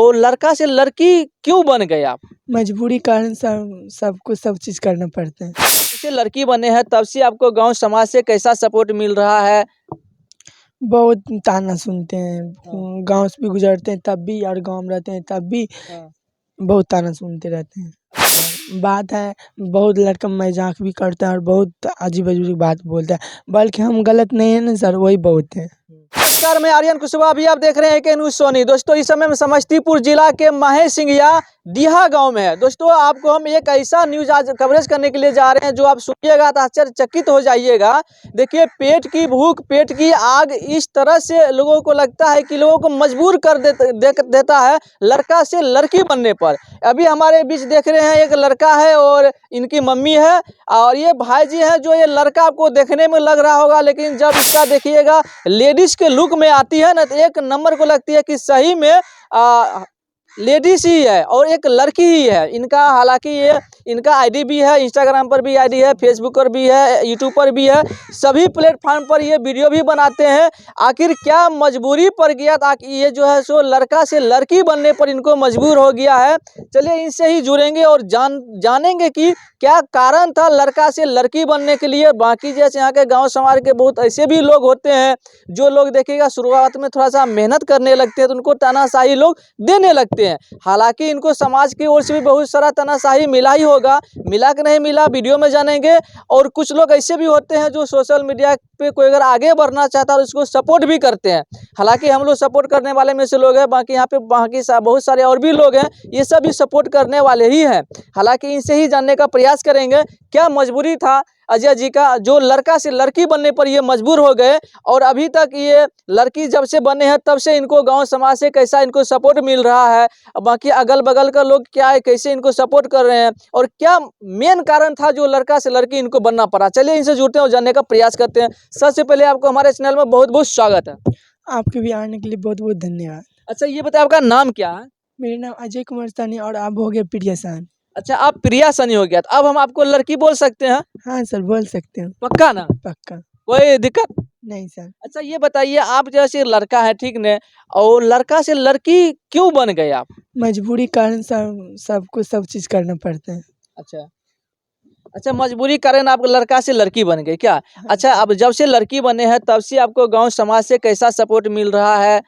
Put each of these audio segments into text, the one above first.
तो लड़का से लड़की क्यों बन गए आप? मजबूरी कारण सबको सब चीज़ करना पड़ता है। जैसे लड़की बने हैं तब से आपको गांव समाज से कैसा सपोर्ट मिल रहा है? बहुत ताना सुनते हैं, हाँ। गाँव से भी गुजरते हैं तब भी और गाँव में रहते हैं तब भी हाँ। बहुत ताना सुनते रहते हैं। और बात है, बहुत लड़का मजाक भी करता है और बहुत अजीब-अजीब बात बोलता है, बल्कि हम गलत नहीं है ना सर, वही बहुत है। नमस्कार, मैं आर्यन कुशवाहा, अभी आप देख रहे हैं के न्यूज़ सोनी। दोस्तों इस समय मैं समस्तीपुर जिला के महेश सिंघिया डीहा गांव में है। दोस्तों आपको हम एक ऐसा न्यूज़ आज कवरेज करने के लिए जा रहे हैं जो आप सुनिएगा तो आश्चर्यचकित हो जाइएगा। देखिए पेट की भूख, पेट की आग इस तरह से लोगों को लगता है कि लोगों को मजबूर कर देता है लड़का से लड़की बनने पर। अभी हमारे बीच देख रहे हैं एक लड़का है और इनकी मम्मी है और ये भाई जी हैं। जो ये लड़का आपको देखने में लग रहा होगा, लेकिन जब इसका देखिएगा लेडीज के लुक में आती है ना तो एक नंबर को लगती है कि सही में लेडीज ही है और एक लड़की ही है। इनका हालांकि ये इनका आईडी भी है, इंस्टाग्राम पर भी आईडी है, फेसबुक पर भी है, यूट्यूब पर भी है, सभी प्लेटफॉर्म पर ये वीडियो भी बनाते हैं। आखिर क्या मजबूरी पड़ गया ताकि ये जो है सो लड़का से लड़की बनने पर इनको मजबूर हो गया है। चलिए इनसे ही जुड़ेंगे और जानेंगे कि क्या कारण था लड़का से लड़की बनने के लिए। बाकी जैसे यहाँ के गाँव समाज के बहुत ऐसे भी लोग होते हैं जो लोग देखिएगा शुरुआत में थोड़ा सा मेहनत करने लगते हैं तो उनको तानाशाही लोग देने लगते हैं। हालांकि इनको समाज की ओर से भी बहुत सारा तानाशाही मिला ही होगा, मिला कि नहीं मिला वीडियो में जानेंगे। और कुछ लोग ऐसे भी होते हैं जो सोशल मीडिया पे कोई अगर आगे बढ़ना चाहता है तो उसको सपोर्ट भी करते हैं। हालांकि हम लोग सपोर्ट करने वाले में से लोग हैं, बाकी यहाँ पे बहुत सारे और भी लोग हैं, ये सब भी सपोर्ट करने वाले ही हैं। हालांकि इनसे ही जानने का प्रयास करेंगे क्या मजबूरी था अजय जी का जो लड़का से लड़की बनने पर ये मजबूर हो गए और अभी तक ये लड़की जब से बने हैं तब से इनको गांव समाज से कैसा इनको सपोर्ट मिल रहा है, बाकी अगल बगल का लोग क्या है कैसे इनको सपोर्ट कर रहे हैं और क्या मेन कारण था जो लड़का से लड़की इनको बनना पड़ा। चलिए इनसे जुड़ते हैं और जानने का प्रयास करते हैं। सबसे पहले आपको हमारे चैनल में बहुत बहुत स्वागत है। आपके भी आने के लिए बहुत बहुत धन्यवाद। अच्छा ये बताइए आपका नाम क्या है? मेरा नाम अजय कुमार सानी और आप हो गए प्रिया सान। अच्छा आप प्रिया सनी हो गया, तो अब हम आपको लड़की बोल सकते हैं? हाँ सर, बोल सकते हैं। पक्का ना? पक्का। कोई दिक्कत नहीं सर। अच्छा ये बताइए आप जैसे लड़का है ठीक ने और लड़का से लड़की क्यों बन गए आप? मजबूरी कारण सबको सब चीज़ करना पड़ता है। अच्छा अच्छा मजबूरी कारण आप लड़का से लड़की बन गए क्या? अच्छा अब जब से लड़की बने हैं तब से आपको गांव समाज से कैसा सपोर्ट मिल रहा है?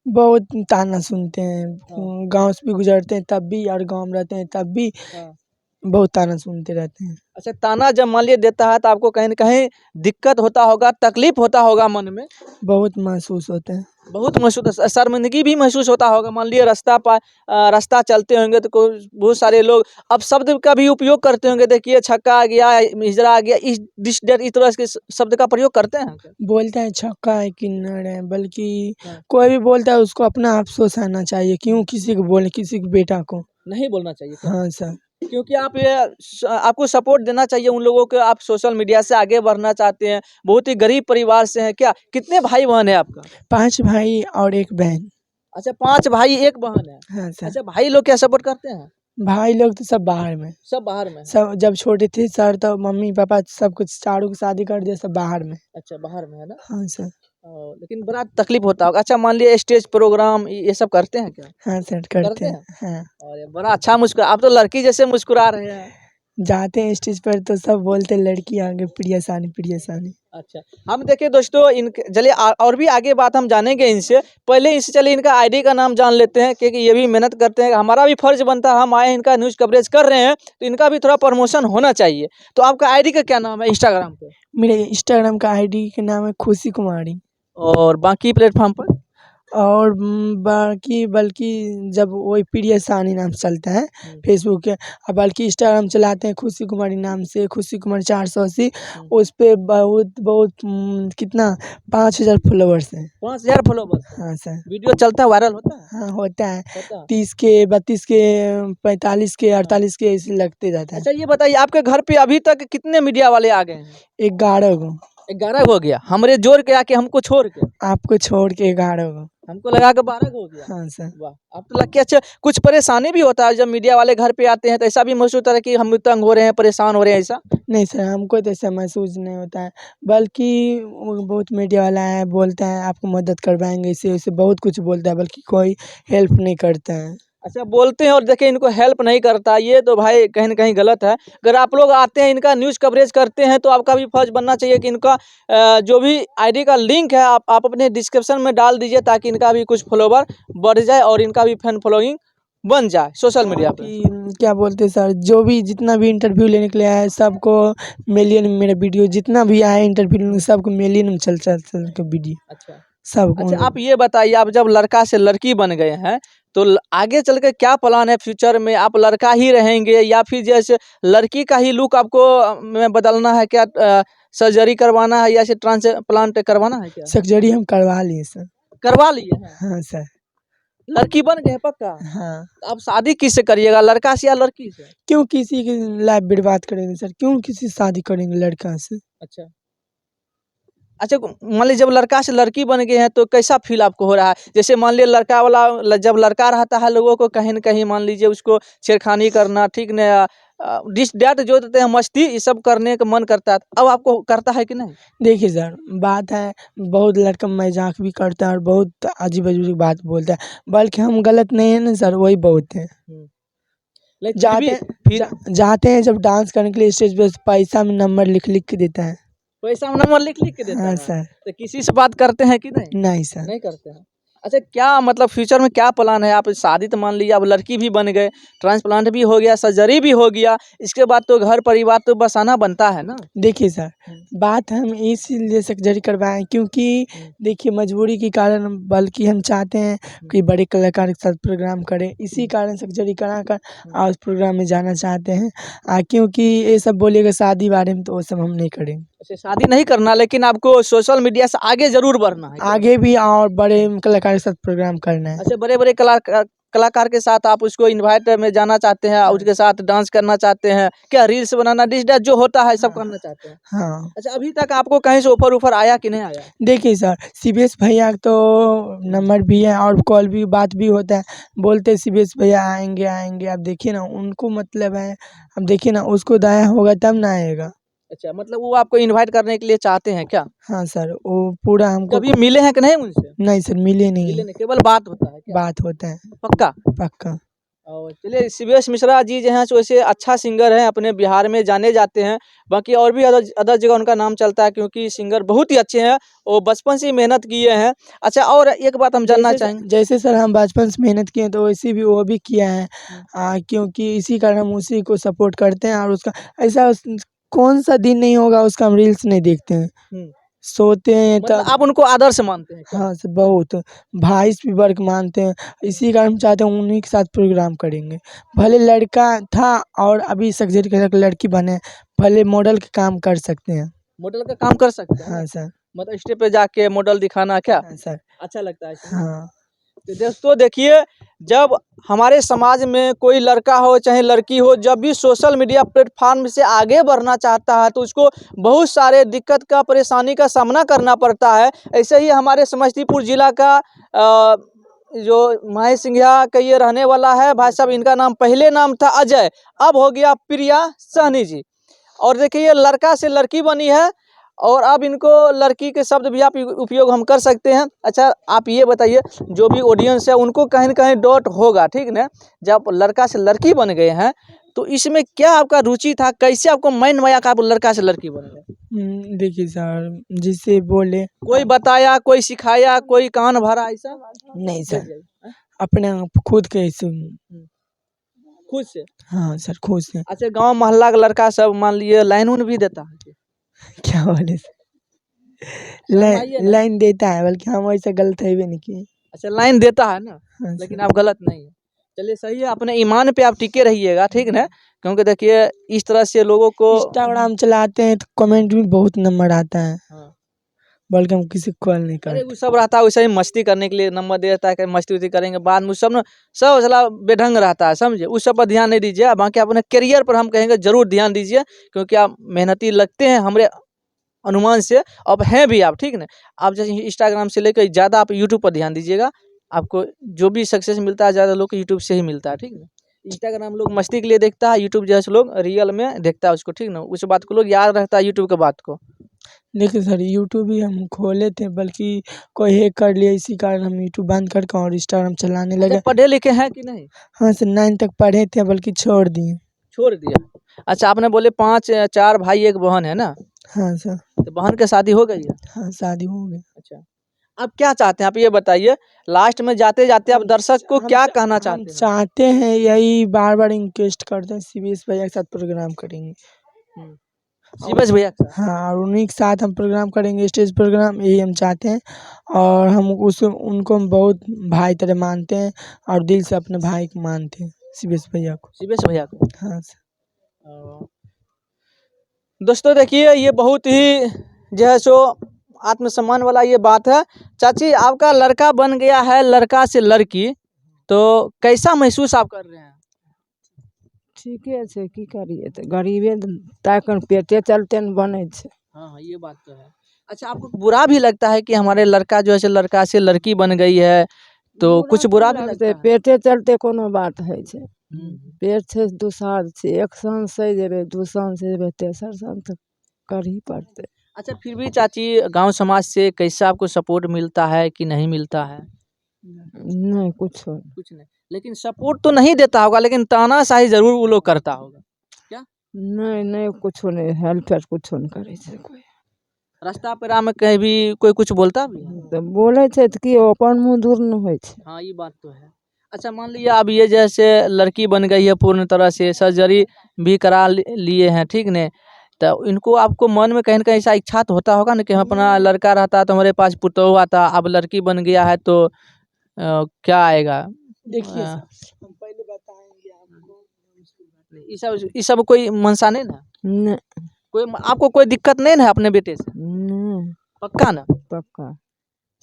बहुत ताना सुनते हैं, हाँ। गाँव से भी गुजरते हैं तब भी और गाँव में रहते हैं तब भी हाँ। बहुत ताना सुनते रहते हैं। अच्छा ताना जब मान लिए देता है तो आपको कहीं न कहीं दिक्कत होता होगा, तकलीफ होता होगा मन में? बहुत महसूस होता है। बहुत महसूस शर्मिंदगी भी महसूस होता होगा। मान लिए रास्ता चलते होंगे तो बहुत सारे लोग अब शब्द का भी उपयोग करते होंगे। देखिए छक्का आ गया, हिजड़ा आ गया, इस दिस दैट इस तरह के शब्द का प्रयोग करते हैं क्या? बोलता है छक्का है किन्नर है, बल्कि हाँ। कोई भी बोलता है उसको अपना अफ़सोस आना चाहिए, क्यों किसी को बोले, किसी के बेटा को। नहीं बोलना चाहिए क्या? हाँ सर। क्योंकि आपको सपोर्ट देना चाहिए उन लोगों को, आप सोशल मीडिया से आगे बढ़ना चाहते हैं, बहुत ही गरीब परिवार से हैं क्या? कितने भाई-बहन हैं आपका? 5 भाई और 1 बहन। अच्छा 5 भाई 1 बहन है। हाँ सर। अच्छा भाई लोग क्या सपोर्ट करते हैं? भाई लोग तो सब बाहर में। सब बाहर में हैं। सब जब छोटे थे सर तो मम्मी-पापा सब कुछ चारों की शादी कर दिया, सब बाहर में। अच्छा बाहर में है ना? हाँ सर। लेकिन बड़ा तकलीफ होता होगा। अच्छा मान लिए स्टेज प्रोग्राम ये सब करते हैं क्या? हाँ सर, करते करते हैं। हैं? हाँ। अरे बड़ा अच्छा आप तो लड़की जैसे मुस्कुरा रहे हैं। जाते हैं स्टेज पर तो सब बोलते हैं लड़की आ गई प्रिया सानी, प्रिया सानी। अच्छा हम देखिए दोस्तों इनके चलिए और भी आगे बात हम जानेंगे इनसे। पहले इनसे चलिए इनका आईडी का नाम जान लेते हैं क्योंकि ये भी मेहनत करते हैं, हमारा भी फर्ज बनता है, हम आए इनका न्यूज़ कवरेज कर रहे हैं तो इनका भी थोड़ा प्रमोशन होना चाहिए। तो आपका आईडी का क्या नाम है इंस्टाग्राम पे? मेरे इंस्टाग्राम का आईडी का नाम है खुशी कुमारी। और बाकी प्लेटफॉर्म पर? और बाकी बल्कि जब वही प्रिया सानी नाम से चलता है फेसबुक के, बल्कि इंस्टाग्राम चलाते हैं खुशी कुमारी नाम से, खुशी कुमारी 480। उस पे बहुत कितना 5000 फॉलोवर्स हैं। 5000 फॉलोवर्स? हाँ सर। वीडियो चलता है, वायरल होता है? हाँ होता है। होता है। 30 के, 32 के, 45 के, 48 के ऐसे लगते जाता है। अच्छा ये बताइए आपके घर पे अभी तक कितने मीडिया वाले आ गए हैं? 11 गो। 11 हो गया, हमरे जोड़ के आके हमको छोड़ के? आपको छोड़ के 11 गो। हमको लगा कि 12 हो गया। हाँ सर। वाह, आप तो लग के अच्छा कुछ परेशानी भी होता है जब मीडिया वाले घर पे आते हैं तो ऐसा भी महसूस होता है कि हम तंग हो रहे हैं, परेशान हो रहे हैं ऐसा? नहीं सर, हमको तो ऐसा महसूस नहीं होता है, बल्कि वो बहुत मीडिया वाला है, बोलता है आपको मदद करवाएँगे, इससे-वैसे बहुत कुछ बोलता है, बल्कि कोई हेल्प नहीं करता है। अच्छा बोलते हैं और देखिए इनको हेल्प नहीं करता, ये तो भाई कहीं न कहीं गलत है। अगर आप लोग आते हैं, इनका न्यूज़ कवरेज करते हैं तो आपका भी फर्ज़ बनना चाहिए कि इनका जो भी आईडी का लिंक है आप अपने डिस्क्रिप्शन में डाल दीजिए ताकि इनका भी कुछ फॉलोवर बढ़ जाए और इनका भी फैन फॉलोइंग बन जाए सोशल मीडिया पे। कि क्या बोलते हैं सर, जो भी जितना भी इंटरव्यू लेने के लिए आया है सबको मिलियन में मेरा वीडियो जितना भी आया है इंटरव्यू लेने सबको मिलियन में चल के वीडियो अच्छा। सबको अच्छा आप ये बताइए, आप जब लड़का से लड़की बन गए हैं तो आगे चल के क्या प्लान है फ्यूचर में? आप लड़का ही रहेंगे या फिर जैसे लड़की का ही लुक आपको में बदलना है क्या? सर्जरी करवाना है या फिर ट्रांसप्लांट करवाना है क्या? सर्जरी हम करवा लिए सर। करवा लिए हैं? हाँ सर। लड़की बन गए हैं पक्का? हाँ। तो आप शादी किससे करिएगा, लड़का से या लड़की से? क्यों किसी की लाइफ बर्बाद करेंगे सर, क्यों किसी से शादी करेंगे लड़का से। अच्छा। अच्छा मान लीजिए जब लड़का से लड़की बन गए हैं तो कैसा फ़ील आपको हो रहा है? जैसे मान लीजिए लड़का वाला जब लड़का रहता है लोगों को कहीं न कहीं मान लीजिए उसको छेड़खानी करना ठीक न डिस डैट जो देते हैं मस्ती ये सब करने का मन करता है। अब आपको करता है कि नहीं? देखिए सर, बात है बहुत लड़का मज़ाक भी करता है और बहुत अजीब-अजीब बात बोलता है, बल्कि हम गलत नहीं है ना सर, वही बहुत है। लेकिन जाते जाते हैं जब डांस करने के लिए स्टेज पे पैसा में नंबर लिख-लिख के देता है। पैसा में नंबर लिख-लिख के देता हाँ है? सर। तो किसी से बात करते हैं कि नहीं? नहीं सर। नहीं करते हैं। अच्छा क्या मतलब फ्यूचर में क्या प्लान है? आप शादी तो मान लीजिए अब लड़की भी बन गए, ट्रांसप्लांट भी हो गया, सर्जरी भी हो गया, इसके बाद तो घर परिवार तो बसाना बनता है ना? देखिए सर, बात हम इसीलिए सर्जरी करवाएँ क्योंकि देखिए मजबूरी के कारण बल्कि हम चाहते हैं कि बड़े कलाकार के साथ प्रोग्राम करें, इसी कारण सर्जरी कराकर उस प्रोग्राम में जाना चाहते हैं। क्योंकि ये सब बोलिएगा शादी बारे में तो वो सब हम नहीं करेंगे। अच्छा शादी नहीं करना लेकिन आपको सोशल मीडिया से आगे ज़रूर बढ़ना है क्या? आगे भी और बड़े कलाकार के साथ प्रोग्राम करना है। अच्छा बड़े-बड़े कलाकार के साथ आप उसको इनवाइट में जाना चाहते हैं, उसके साथ डांस करना चाहते हैं, क्या रील्स बनाना, डिस डैट जो होता है सब करना चाहते हैं? हाँ। अच्छा अभी तक आपको कहीं से ऑफर आया कि नहीं आया? देखिए सर, सीबीएस भैया तो नंबर भी है और कॉल भी बात भी होता है, बोलते हैं सीबीएस भैया आएँगे, आएँगे। अब देखिए ना उनको मतलब है, अब देखिए ना उसको दया होगा तब ना आएगा। अच्छा मतलब वो आपको इनवाइट करने के लिए चाहते हैं क्या? हाँ सर, वो पूरा हमको कभी मिले हैं कि नहीं उनसे? नहीं सर मिले नहीं मिले हैं, नहीं, केवल बात होता है क्या? बात होता है, पक्का? पक्का। और चलिए सीबीएस मिश्रा जी जो हैं सो वैसे अच्छा सिंगर हैं, अपने बिहार में जाने जाते हैं। बाकी और भी अदर अदर जगह उनका नाम चलता है क्योंकि सिंगर बहुत ही अच्छे हैं, वो बचपन से ही मेहनत किए हैं। अच्छा और एक बात हम जानना चाहेंगे जैसे सर हम बचपन से मेहनत किए हैं तो वैसे भी वो भी किया है। क्योंकि इसी कारण हम उसी को सपोर्ट करते हैं और उसका ऐसा कौन-सा दिन नहीं होगा उसका हम रील्स नहीं देखते हैं। हुँ, सोते हैं मतलब तब आप उनको आदर्श मानते हैं क्या? हाँ सर बहुत, भाई से भी बढ़ के मानते हैं, इसी कारण हम चाहते हैं उन्हीं के साथ प्रोग्राम करेंगे। भले लड़का था और अभी सर्जरी करा के लड़की बने, भले मॉडल के काम कर सकते हैं। मॉडल का काम कर सकते हैं ना? हाँ सर। मतलब स्टेज पे जाके मॉडल दिखाना क्या? हाँ सर। अच्छा लगता है सुनने में? हाँ। तो दोस्तों देखिए जब हमारे समाज में कोई लड़का हो चाहे लड़की हो जब भी सोशल मीडिया प्लेटफॉर्म से आगे बढ़ना चाहता है तो उसको बहुत सारे दिक्कत का परेशानी का सामना करना पड़ता है। ऐसे ही हमारे समस्तीपुर ज़िला का जो माही सिंघिया का ये रहने वाला है भाई साहब, इनका नाम पहले नाम था अजय, अब हो गया प्रिया सहनी जी। और देखिए ये लड़का से लड़की बनी है और अब इनको लड़की के शब्द भी आप उपयोग हम कर सकते हैं। अच्छा आप ये बताइए जो भी ऑडियंस है उनको कहीं न कहीं डाउट होगा ठीक ना? जब लड़का से लड़की बन गए हैं तो इसमें क्या आपका रुचि था? कैसे आपको माइंड में आया कि आप लड़का से लड़की बन गए? देखिए सर जिससे बोले कोई बताया, कोई सिखाया, कोई कान भरा ऐसा? नहीं सर, अपने आप खुद के ऐसे खुद से? हाँ सर खुद से। अच्छा गाँव मोहल्ला का लड़का सब मान लिए लाइन उन भी देता है? क्या बोले सर? शर्माइए ना। लाइन देता है बल्कि हम वैसा गलत है भी नहीं किए। अच्छा लाइन देता है ना, हाँ सर। लेकिन आप गलत नहीं है। चलिए सही है, अपने ईमान पे आप टिके रहिएगा ठीक ना? क्योंकि देखिए इस तरह से लोगों को इंस्टाग्राम चलाते हैं तो कमेंट भी बहुत नंबर आता है, हाँ। बल्कि हम किसी को कॉल नहीं अरे करते। वो सब रहता है वैसे ही मस्ती करने के लिए नंबर दे देता है कि मस्ती-वस्ती करेंगे बाद में सब ना सब साला बेढंग रहता है समझे? उस सब पर ध्यान नहीं दीजिए, बाकी अपने करियर पर हम कहेंगे ज़रूर ध्यान दीजिए क्योंकि आप मेहनती लगते हैं हमारे अनुमान से, अब हैं भी आप ठीक ना? आप जैसे इंस्टाग्राम से लेकर ज़्यादा आप यूट्यूब पर ध्यान दीजिएगा। आपको जो भी सक्सेस मिलता है ज़्यादा लोग को यूट्यूब से ही मिलता है, ठीक ना। इंस्टाग्राम लोग मस्ती के लिए देखता है, यूट्यूब जैसे लोग रियल में देखता है उसको, ठीक ना। उस बात को लोग याद रहता है यूट्यूब के बात को। देखिए सर, यूट्यूब ही हम खोले थे, बल्कि कोई हैक कर लिया, इसी कारण हम यूट्यूब बंद करके और इंस्टाग्राम चलाने अच्छा, लगे। पढ़े लिखे हैं कि नहीं? हाँ सर, 9 तक पढ़े थे, बल्कि छोड़ दिए। छोड़ दिया। अच्छा, आपने बोले 4 भाई 1 बहन है ना, हाँ सर। तो बहन की शादी हो गई है? हाँ, शादी हो गई। अच्छा, आप क्या चाहते हैं, आप ये बताइए लास्ट में जाते जाते आप दर्शक को क्या कहना चाहते हैं? चाहते हैं यही, बार बार रिक्वेस्ट करते हैं, सीबीएस भैया के साथ प्रोग्राम करेंगे। शिवेश भैया का? हाँ, और उन्हीं के साथ हम प्रोग्राम करेंगे, स्टेज प्रोग्राम, यही हम चाहते हैं। और हम उनको हम बहुत भाई तरह मानते हैं, और दिल से अपने भाई को मानते हैं, सीबीएस भैया को। शिवेश भैया को। हाँ सर। दोस्तों देखिए, ये बहुत ही जो है सो आत्मसम्मान वाला ये बात है। चाची, आपका लड़का बन गया है लड़का से लड़की, तो कैसा महसूस आप कर रहे हैं? ठीके छै, की करिए, तो गरीबे ताकन पेटे चलते न बने छे। हाँ हाँ, ये बात तो है। अच्छा, आपको बुरा भी लगता है कि हमारे लड़का जो है सो लड़का से लड़की बन गई है, तो कुछ बुरा भी लगता है? पेटे चलते कोनो बात है छे। पेट छे दुसाध छे, एक सन से जेबे, दू सन से जेबे, तेसर सन तक कर ही पड़ते। अच्छा, फिर भी चाची गांव समाज से कैसा आपको सपोर्ट मिलता है कि नहीं मिलता है? नहीं कुछ कुछ नहीं, लेकिन सपोर्ट तो नहीं देता होगा, लेकिन तानाशाही जरूर वो लोग करता होगा। क्या? नहीं नहीं, कुछ नहीं, हेल्प कुछ नहीं करे छे कोई। रास्ता पेरा में कहीं भी कोई कुछ बोलता भी है? तो बोले छे तो कि अपन मुँह दूर न होय छे। हाँ, ये बात तो है। अच्छा, मान लीजिए अब ये जैसे लड़की बन गई है, पूर्ण तरह से सर्जरी भी करा लिए हैं, ठीक ने, तो इनको आपको मन में कहीं न कहीं ऐसा इच्छा तो होता होगा ना कि हम अपना लड़का रहता तो हमारे पास पुतोहू आता, अब लड़की बन गया है तो क्या आएगा? देखिए हाँ। सर, हम पहले बताएंगे आपको। ये सब कोई मनसा नहीं ना? नहीं कोई आपको कोई दिक्कत नहीं ना है अपने बेटे से? नहीं, पक्का ना? पक्का।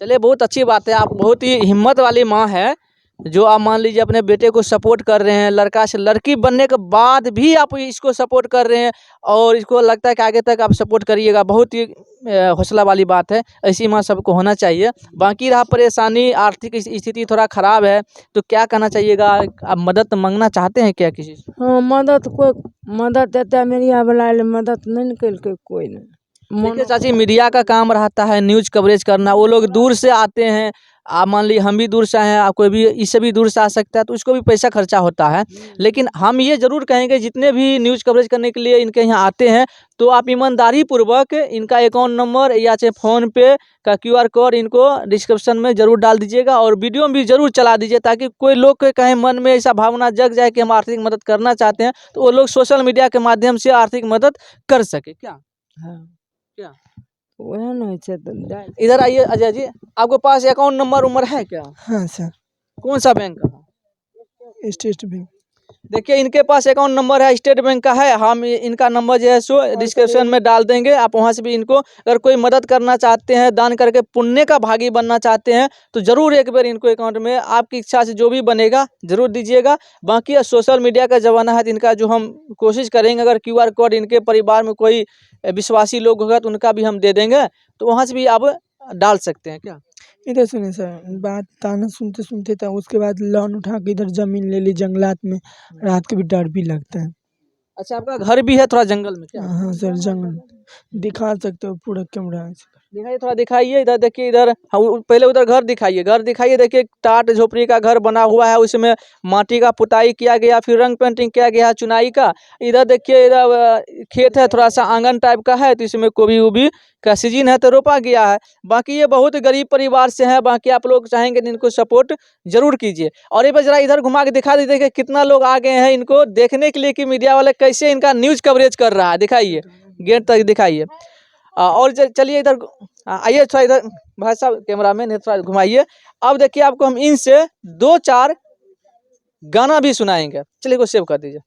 चलिए, बहुत अच्छी बात है, आप बहुत ही हिम्मत वाली माँ है, जो आप मान लीजिए अपने बेटे को सपोर्ट कर रहे हैं, लड़का से लड़की बनने के बाद भी आप इसको सपोर्ट कर रहे हैं, और इसको लगता है कि आगे तक आप सपोर्ट करिएगा। बहुत ही हौसला वाली बात है, ऐसी माँ सबको होना चाहिए। बाकी रहा परेशानी, आर्थिक स्थिति थोड़ा ख़राब है, तो क्या कहना चाहिएगा? आप मदद मांगना चाहते हैं क्या किसी से? हाँ, मदद कोई मदद देता है, मीडिया वाला मदद नहीं निकल कोई नहीं। देखिए चाची, मीडिया का काम रहता है न्यूज़ कवरेज करना, वो लोग दूर से आते हैं। आप मान लीजिए हम भी दूर से आए हैं, आप कोई भी इससे भी दूर से आ सकता है, तो उसको भी पैसा खर्चा होता है। लेकिन हम ये ज़रूर कहेंगे, जितने भी न्यूज़ कवरेज करने के लिए इनके यहाँ आते हैं, तो आप ईमानदारी पूर्वक इनका अकाउंट नंबर या चाहे फ़ोन पे का QR कोड इनको डिस्क्रिप्शन में ज़रूर डाल दीजिएगा, और वीडियो में भी ज़रूर चला दीजिए, ताकि कोई लोग के कहीं मन में ऐसा भावना जग जाए कि हम आर्थिक मदद करना चाहते हैं, तो वो लोग सोशल मीडिया के माध्यम से आर्थिक मदद कर सके। क्या? हाँ क्या? वह नहीं छे तो जाए। इधर आइए अजय जी, आपके पास अकाउंट नंबर है क्या? हाँ सर। कौन सा बैंक का? State bank. देखिए, इनके पास अकाउंट नंबर है, स्टेट बैंक का है। हम इनका नंबर जो है सो डिस्क्रिप्शन में डाल देंगे, आप वहां से भी इनको अगर कोई मदद करना चाहते हैं, दान करके पुण्य का भागी बनना चाहते हैं, तो ज़रूर एक बार इनको अकाउंट में आपकी इच्छा से जो भी बनेगा ज़रूर दीजिएगा। बाकी सोशल मीडिया का ज़माना है, तो इनका जो हम कोशिश करेंगे, अगर QR कोड इनके परिवार में कोई विश्वासी लोग होगा तो उनका भी हम दे देंगे, तो वहाँ से भी आप डाल सकते हैं। क्या? इधर सुनिए सर, बात ताना सुनते सुनते था, उसके बाद लोन उठा के इधर जमीन ले ली जंगलात में। रात को भी डर भी लगता है। अच्छा, आपका घर भी है थोड़ा जंगल में क्या? हाँ सर, जंगल दिखा सकते हो पूरा कैमरा से। दिखाइए, थोड़ा दिखाइए, इधर देखिए, इधर पहले उधर घर दिखाइए, घर दिखाइए। देखिए, टाट झोपड़ी का घर बना हुआ है, उसमें माटी का पुताई किया गया, फिर रंग पेंटिंग किया गया, चुनाई का। इधर देखिए, इधर खेत है, थोड़ा सा आंगन टाइप का है, तो इसमें गोभी उभी का सीजन है तो रोपा गया है। बाकी ये बहुत गरीब परिवार से है। बाकी आप लोग चाहेंगे तो इनको सपोर्ट जरूर कीजिए। और ये बस जरा इधर घुमा के दिखा दीजिए कि कितना लोग आ गए हैं इनको देखने के लिए कि मीडिया वाले कैसे इनका न्यूज़ कवरेज कर रहा है। दिखाइए, गेट तक दिखाइए। और चलिए इधर आइए, थोड़ा इधर भाई साहब कैमरा मैन थोड़ा घुमाइए। अब देखिए, आपको हम इनसे 2-4 गाना भी सुनाएंगे। चलिए, को सेव कर दीजिए।